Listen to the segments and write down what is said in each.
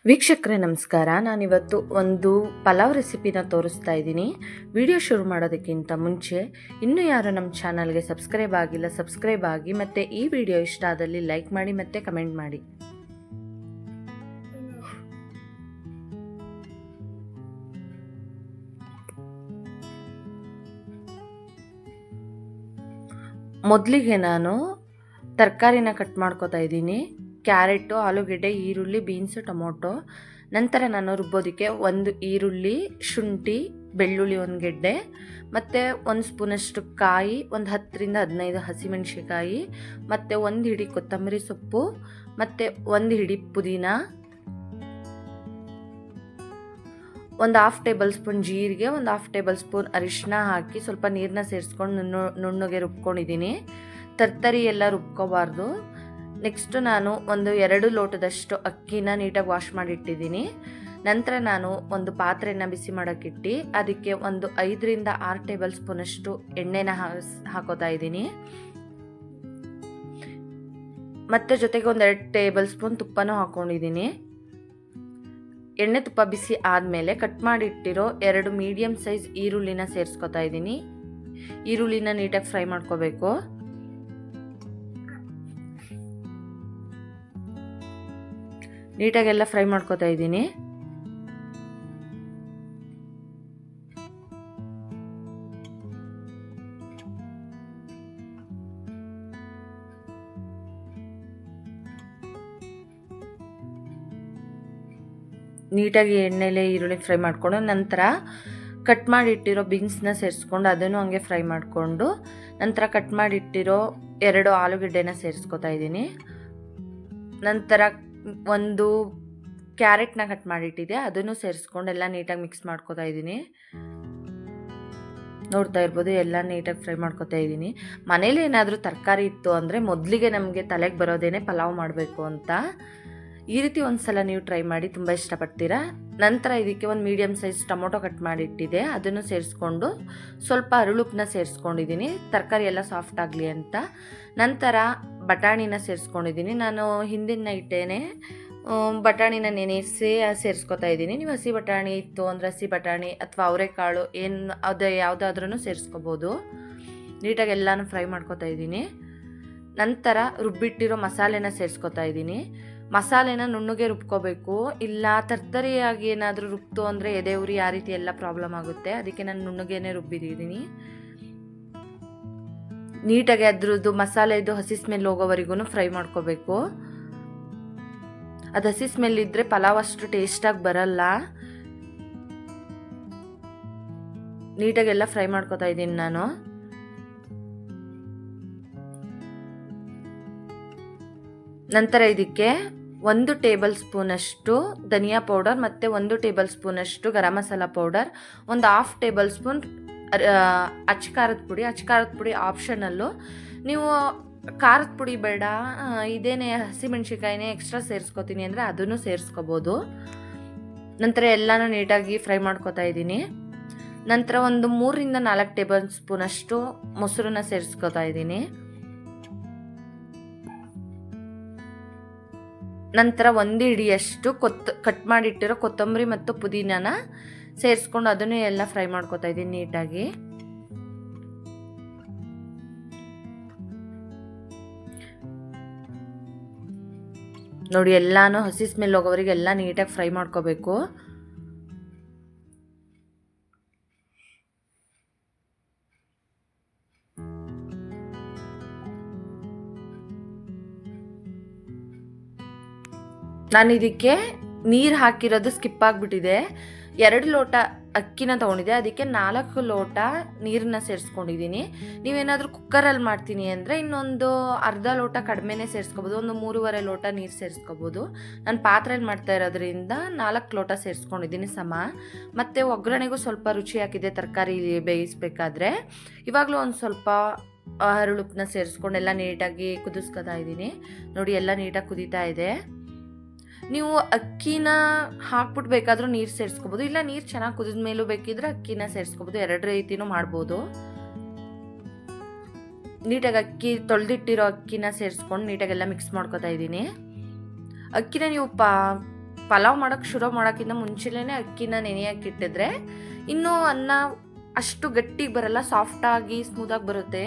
ವೀಕ್ಷಕರೇ ನಮಸ್ಕಾರ. ನಾನಿವತ್ತು ಒಂದು ಪಲಾವ್ ರೆಸಿಪಿನ ತೋರಿಸ್ತಾ ಇದ್ದೀನಿ. ವಿಡಿಯೋ ಶುರು ಮಾಡೋದಕ್ಕಿಂತ ಮುಂಚೆ ಇನ್ನೂ ಯಾರು ನಮ್ಮ ಚಾನಲ್ಗೆ ಸಬ್ಸ್ಕ್ರೈಬ್ ಆಗಿಲ್ಲ ಸಬ್ಸ್ಕ್ರೈಬ್ ಆಗಿ, ಮತ್ತು ಈ ವಿಡಿಯೋ ಇಷ್ಟ ಆದಲ್ಲಿ ಲೈಕ್ ಮಾಡಿ ಮತ್ತು ಕಮೆಂಟ್ ಮಾಡಿ. ಮೊದಲಿಗೆ ನಾನು ತರಕಾರಿನ ಕಟ್ ಮಾಡ್ಕೊತಾ ಇದ್ದೀನಿ. ಕ್ಯಾರೆಟು, ಆಲೂಗೆಡ್ಡೆ, ಈರುಳ್ಳಿ, ಬೀನ್ಸು, ಟೊಮೊಟೊ. ನಂತರ ನಾನು ರುಬ್ಬೋದಕ್ಕೆ ಒಂದು ಈರುಳ್ಳಿ, ಶುಂಠಿ, ಬೆಳ್ಳುಳ್ಳಿ ಒಂದು ಗೆಡ್ಡೆ, ಮತ್ತು ಒಂದು ಸ್ಪೂನಷ್ಟು ಕಾಯಿ, ಒಂದು 10ರಿಂದ 15 ಹಸಿಮೆಣಸಿಕಾಯಿ, ಮತ್ತು ಒಂದು ಹಿಡಿ ಕೊತ್ತಂಬರಿ ಸೊಪ್ಪು, ಮತ್ತು ಒಂದು ಹಿಡಿ ಪುದೀನ, ಒಂದು ಹಾಫ್ ಟೇಬಲ್ ಸ್ಪೂನ್ ಜೀರಿಗೆ, ಒಂದು ಹಾಫ್ ಟೇಬಲ್ ಸ್ಪೂನ್ ಅರಿಶಿನ ಹಾಕಿ ಸ್ವಲ್ಪ ನೀರನ್ನ ಸೇರಿಸ್ಕೊಂಡು ನುಣ್ಣಗೆ ರುಬ್ಕೊಂಡಿದ್ದೀನಿ. ತರ್ತರಿ ಎಲ್ಲ ರುಬ್ಕೋಬಾರ್ದು. ನೆಕ್ಸ್ಟು ನಾನು ಒಂದು 2 ಲೋಟದಷ್ಟು ಅಕ್ಕಿನ ನೀಟಾಗಿ ವಾಶ್ ಮಾಡಿಟ್ಟಿದ್ದೀನಿ. ನಂತರ ನಾನು ಒಂದು ಪಾತ್ರೆನ ಬಿಸಿ ಮಾಡೋಕ್ಕಿಟ್ಟು ಅದಕ್ಕೆ ಒಂದು 5ರಿಂದ 6 ಟೇಬಲ್ ಸ್ಪೂನಷ್ಟು ಎಣ್ಣೆನ ಹಾಕೋತಾ ಇದ್ದೀನಿ. ಮತ್ತು ಜೊತೆಗೆ ಒಂದು 2 ಟೇಬಲ್ ಸ್ಪೂನ್ ತುಪ್ಪನೂ ಹಾಕ್ಕೊಂಡಿದ್ದೀನಿ. ಎಣ್ಣೆ ತುಪ್ಪ ಬಿಸಿ ಆದಮೇಲೆ ಕಟ್ ಮಾಡಿಟ್ಟಿರೋ 2 ಮೀಡಿಯಮ್ ಸೈಜ್ ಈರುಳ್ಳಿನ ಸೇರಿಸ್ಕೊತಾ ಇದ್ದೀನಿ. ಈರುಳ್ಳಿನ ನೀಟಾಗಿ ಫ್ರೈ ಮಾಡ್ಕೋಬೇಕು. ನೀಟಾಗೆಲ್ಲ ಫ್ರೈ ಮಾಡ್ಕೋತಾ ಇದ್ದೀನಿ. ನೀಟಾಗಿ ಎಣ್ಣೆಲೆ ಈರುಳ್ಳಿ ಫ್ರೈ ಮಾಡಿಕೊಂಡು ನಂತರ ಕಟ್ ಮಾಡಿಟ್ಟಿರೋ ಬೀನ್ಸ್ನ ಸೇರಿಸ್ಕೊಂಡು ಅದನ್ನು ಹಂಗೆ ಫ್ರೈ ಮಾಡಿಕೊಂಡು ನಂತರ ಕಟ್ ಮಾಡಿಟ್ಟಿರೋ 2 ಆಲೂಗೆಡ್ಡೆನ ಸೇರಿಸ್ಕೊತಾ ಇದ್ದೀನಿ. ನಂತರ ಒಂದು ಕ್ಯಾರೆಟ್ನ ಕಟ್ ಮಾಡಿಟ್ಟಿದೆ ಅದನ್ನು ಸೇರಿಸ್ಕೊಂಡು ಎಲ್ಲ ನೀಟಾಗಿ ಮಿಕ್ಸ್ ಮಾಡ್ಕೊತಾ ಇದ್ದೀನಿ. ನೋಡ್ತಾ ಇರ್ಬೋದು, ಎಲ್ಲ ನೀಟಾಗಿ ಫ್ರೈ ಮಾಡ್ಕೊತಾ ಇದ್ದೀನಿ. ಮನೇಲಿ ಏನಾದರೂ ತರಕಾರಿ ಇತ್ತು ಅಂದರೆ ಮೊದಲಿಗೆ ನಮಗೆ ತಲೆಗೆ ಬರೋದೇನೆ ಪಲಾವ್ ಮಾಡಬೇಕು ಅಂತ. ಈ ರೀತಿ ಒಂದು ಸಲ ನೀವು ಟ್ರೈ ಮಾಡಿ, ತುಂಬ ಇಷ್ಟಪಡ್ತೀರಾ. ನಂತರ ಇದಕ್ಕೆ ಒಂದು ಮೀಡಿಯಮ್ ಸೈಜ್ ಟೊಮೊಟೊ ಕಟ್ ಮಾಡಿಟ್ಟಿದೆ ಅದನ್ನು ಸೇರಿಸ್ಕೊಂಡು ಸ್ವಲ್ಪ ಅರಳುಪ್ಪನ್ನ ಸೇರಿಸ್ಕೊಂಡಿದ್ದೀನಿ, ತರಕಾರಿ ಎಲ್ಲ ಸಾಫ್ಟ್ ಆಗಲಿ ಅಂತ. ನಂತರ ಬಟಾಣಿನ ಸೇರಿಸ್ಕೊಂಡಿದ್ದೀನಿ. ನಾನು ಹಿಂದಿನ ನೈಟೇನೆ ಬಟಾಣಿನ ನೆನೆಸಿ ಸೇರಿಸ್ಕೊತಾ ಇದ್ದೀನಿ. ನೀವು ಹಸಿ ಬಟಾಣಿ ಇತ್ತು ಅಂದರೆ ಹಸಿ ಬಟಾಣಿ ಅಥವಾ ಅವರೆಕಾಳು ಅದು ಯಾವುದಾದ್ರೂ ಸೇರಿಸ್ಕೋಬೋದು. ನೀಟಾಗಿ ಎಲ್ಲನೂ ಫ್ರೈ ಮಾಡ್ಕೊತಾ ಇದ್ದೀನಿ. ನಂತರ ರುಬ್ಬಿಟ್ಟಿರೋ ಮಸಾಲೆನ ಸೇರಿಸ್ಕೊತಾ ಇದ್ದೀನಿ. ಮಸಾಲೆನ ನುಣ್ಣಗೆ ರುಬ್ಕೋಬೇಕು, ಇಲ್ಲ ತರ್ತರಿಯಾಗಿ ಏನಾದರೂ ರುಬ್ತು ಅಂದರೆ ಎದೆ ಉರಿ ಆ ರೀತಿ ಎಲ್ಲ ಪ್ರಾಬ್ಲಮ್ ಆಗುತ್ತೆ. ಅದಕ್ಕೆ ನಾನು ನುಣ್ಣಗೇನೆ ರುಬ್ಬಿದ್ದೀನಿ. ನೀಟಾಗಿ ಅದ್ರದ್ದು ಮಸಾಲೆದು ಹಸಿ ಸ್ಮೆಲ್ ಹೋಗೋವರೆಗೂ ಫ್ರೈ ಮಾಡ್ಕೋಬೇಕು. ಅದು ಹಸಿ ಸ್ಮೆಲ್ ಇದ್ದರೆ ಪಲಾವ್ ಅಷ್ಟು ಟೇಸ್ಟಾಗಿ ಬರಲ್ಲ. ನೀಟಾಗೆಲ್ಲ ಫ್ರೈ ಮಾಡ್ಕೊತಾ ಇದ್ದೀನಿ ನಾನು. ನಂತರ ಇದಕ್ಕೆ 1 ಟೇಬಲ್ ಸ್ಪೂನಷ್ಟು ಧನಿಯಾ ಪೌಡರ್ ಮತ್ತು 1 ಟೇಬಲ್ ಸ್ಪೂನಷ್ಟು ಗರಂ ಮಸಾಲ ಪೌಡರ್, ಒಂದು ಹಾಫ್ ಟೇಬಲ್ ಸ್ಪೂನ್ ಅಚ್ಚ ಖಾರದ ಪುಡಿ ಆಪ್ಷನಲ್ಲು. ನೀವು ಖಾರದ ಪುಡಿ ಬೇಡ, ಇದೇನೇ ಹಸಿಮೆಣ್ಸಿಕಾಯಿನೇ ಎಕ್ಸ್ಟ್ರಾ ಸೇರಿಸ್ಕೊತೀನಿ ಅಂದರೆ ಅದನ್ನು ಸೇರಿಸ್ಕೋಬೋದು. ನಂತರ ಎಲ್ಲನೂ ನೀಟಾಗಿ ಫ್ರೈ ಮಾಡ್ಕೊತಾ ಇದ್ದೀನಿ. ನಂತರ ಒಂದು 3ರಿಂದ 4 ಟೇಬಲ್ ಸ್ಪೂನಷ್ಟು ಮೊಸರನ್ನ ಸೇರಿಸ್ಕೊತಾ ಇದ್ದೀನಿ. ನಂತರ 1 ಹಿಡಿಯಷ್ಟು ಕಟ್ ಮಾಡಿಟ್ಟಿರೋ ಕೊತ್ತಂಬರಿ ಮತ್ತು ಪುದೀನನ ಸೇರಿಸ್ಕೊಂಡು ಅದನ್ನು ಎಲ್ಲ ಫ್ರೈ ಮಾಡ್ಕೊತಾ ಇದ್ದೀನಿ ನೀಟಾಗಿ. ನೋಡಿ, ಎಲ್ಲಾನು ಹಸಿ ಸ್ಮೆಲ್ ಹೋಗೋವರೆಗೆ ಎಲ್ಲ ನೀಟಾಗಿ ಫ್ರೈ ಮಾಡ್ಕೋಬೇಕು. ನಾನು ಇದಕ್ಕೆ ನೀರು ಹಾಕಿರೋದು ಸ್ಕಿಪ್ ಆಗಿಬಿಟ್ಟಿದೆ. 2 ಲೋಟ ಅಕ್ಕಿನ ತೊಗೊಂಡಿದ್ದೆ, ಅದಕ್ಕೆ 4 ಲೋಟ ನೀರನ್ನ ಸೇರಿಸ್ಕೊಂಡಿದ್ದೀನಿ. ನೀವೇನಾದರೂ ಕುಕ್ಕರಲ್ಲಿ ಮಾಡ್ತೀನಿ ಅಂದರೆ ಇನ್ನೊಂದು ಅರ್ಧ ಲೋಟ ಕಡಿಮೆನೇ ಸೇರಿಸ್ಕೋಬೋದು, ಒಂದು 3.5 ಲೋಟ ನೀರು ಸೇರಿಸ್ಕೋಬೋದು. ನಾನು ಪಾತ್ರೆಯಲ್ಲಿ ಮಾಡ್ತಾ ಇರೋದ್ರಿಂದ 4 ಲೋಟ ಸೇರಿಸ್ಕೊಂಡಿದ್ದೀನಿ ಸಮ. ಮತ್ತು ಒಗ್ಗರಣೆಗೂ ಸ್ವಲ್ಪ ರುಚಿ ಹಾಕಿದೆ ತರಕಾರಿ ಬೇಯಿಸಬೇಕಾದ್ರೆ. ಇವಾಗಲೂ ಒಂದು ಸ್ವಲ್ಪ ಹರಳುಪ್ಪನ್ನ ಸೇರಿಸ್ಕೊಂಡು ಎಲ್ಲ ನೀಟಾಗಿ ಕುದಿಸ್ಕೊತಾ ಇದ್ದೀನಿ. ನೋಡಿ, ಎಲ್ಲ ನೀಟಾಗಿ ಕುದೀತಾ ಇದೆ. ನೀವು ಅಕ್ಕಿನ ಹಾಕ್ಬಿಟ್ಟು ಬೇಕಾದರೂ ನೀರು ಸೇರಿಸ್ಕೋಬೋದು, ಇಲ್ಲ ನೀರು ಚೆನ್ನಾಗಿ ಕುದಿದ ಮೇಲೂ ಬೇಕಿದ್ರೆ ಅಕ್ಕಿನ ಸೇರಿಸ್ಕೋಬೋದು. 2 ರೀತಿನೂ ಮಾಡ್ಬೋದು. ನೀಟಾಗಿ ಅಕ್ಕಿ ತೊಳೆದಿಟ್ಟಿರೋ ಅಕ್ಕಿನ ಸೇರಿಸ್ಕೊಂಡು ನೀಟಾಗೆಲ್ಲ ಮಿಕ್ಸ್ ಮಾಡ್ಕೊತಾ ಇದ್ದೀನಿ. ಅಕ್ಕಿನ ನೀವು ಪಲಾವ್ ಮಾಡೋಕ್ಕೆ ಶುರು ಮಾಡೋಕ್ಕಿಂತ ಮುಂಚೆಲೇ ಅಕ್ಕಿನ ನೆನೆಯೋಕ್ಕಿಟ್ಟಿದ್ರೆ ಇನ್ನೂ ಅನ್ನ ಅಷ್ಟು ಗಟ್ಟಿಗೆ ಬರಲ್ಲ, ಸಾಫ್ಟಾಗಿ ಸ್ಮೂತಾಗಿ ಬರುತ್ತೆ,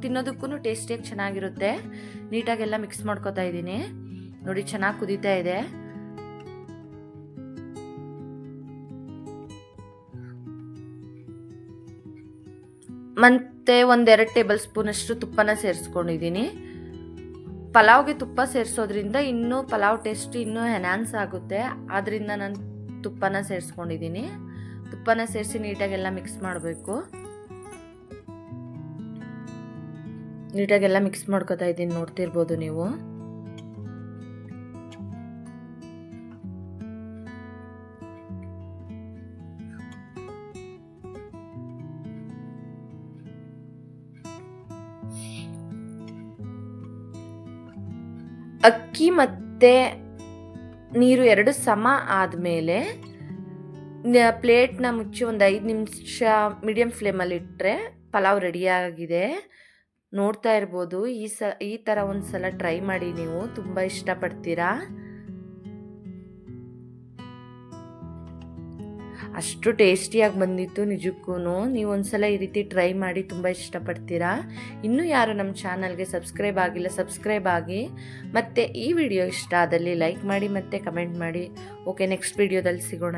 ತಿನ್ನೋದಕ್ಕೂ ಟೇಸ್ಟಿಯಾಗಿ ಚೆನ್ನಾಗಿರುತ್ತೆ. ನೀಟಾಗೆಲ್ಲ ಮಿಕ್ಸ್ ಮಾಡ್ಕೊತಾ ಇದ್ದೀನಿ. ನೋಡಿ ಚೆನ್ನಾಗಿ ಕುದೀತಾ ಇದೆ. ಮತ್ತು 1-2 ಟೇಬಲ್ ಸ್ಪೂನಷ್ಟು ತುಪ್ಪನ ಸೇರಿಸ್ಕೊಂಡಿದ್ದೀನಿ. ಪಲಾವ್ಗೆ ತುಪ್ಪ ಸೇರಿಸೋದ್ರಿಂದ ಇನ್ನೂ ಪಲಾವ್ ಟೇಸ್ಟ್ ಇನ್ನೂ ಎನ್ಹಾನ್ಸ್ ಆಗುತ್ತೆ, ಆದ್ದರಿಂದ ನಾನು ತುಪ್ಪನ ಸೇರಿಸ್ಕೊಂಡಿದ್ದೀನಿ. ತುಪ್ಪನ ಸೇರಿಸಿ ನೀಟಾಗೆಲ್ಲ ಮಿಕ್ಸ್ ಮಾಡಬೇಕು. ನೀಟಾಗೆಲ್ಲ ಮಿಕ್ಸ್ ಮಾಡ್ಕೊತಾ ಇದ್ದೀನಿ, ನೋಡ್ತಿರ್ಬೋದು ನೀವು. ಅಕ್ಕಿ ಮತ್ತು ನೀರು ಎರಡು ಸಮ ಆದಮೇಲೆ ಪ್ಲೇಟ್ನ ಮುಚ್ಚಿ ಒಂದು 5 ನಿಮಿಷ ಮೀಡಿಯಮ್ ಫ್ಲೇಮಲ್ಲಿ ಇಟ್ಟರೆ ಪಲಾವ್ ರೆಡಿಯಾಗಿದೆ. ನೋಡ್ತಾ ಇರ್ಬೋದು. ಈ ಥರ ಒಂದು ಸಲ ಟ್ರೈ ಮಾಡಿ, ನೀವು ತುಂಬ ಇಷ್ಟಪಡ್ತೀರಾ. ಅಷ್ಟು ಟೇಸ್ಟಿಯಾಗಿ ಬಂದಿತ್ತು ನಿಜಕ್ಕೂ. ನೀವು ಒಂದ್ಸಲ ಈ ರೀತಿ ಟ್ರೈ ಮಾಡಿ, ತುಂಬ ಇಷ್ಟಪಡ್ತೀರಾ. ಇನ್ನೂ ಯಾರು ನಮ್ಮ ಚಾನಲ್ಗೆ ಸಬ್ಸ್ಕ್ರೈಬ್ ಆಗಿಲ್ಲ, ಸಬ್ಸ್ಕ್ರೈಬ್ ಆಗಿ. ಮತ್ತು ಈ ವಿಡಿಯೋ ಇಷ್ಟ ಆದಲ್ಲಿ ಲೈಕ್ ಮಾಡಿ ಮತ್ತು ಕಮೆಂಟ್ ಮಾಡಿ. ಓಕೆ, ನೆಕ್ಸ್ಟ್ ವಿಡಿಯೋದಲ್ಲಿ ಸಿಗೋಣ.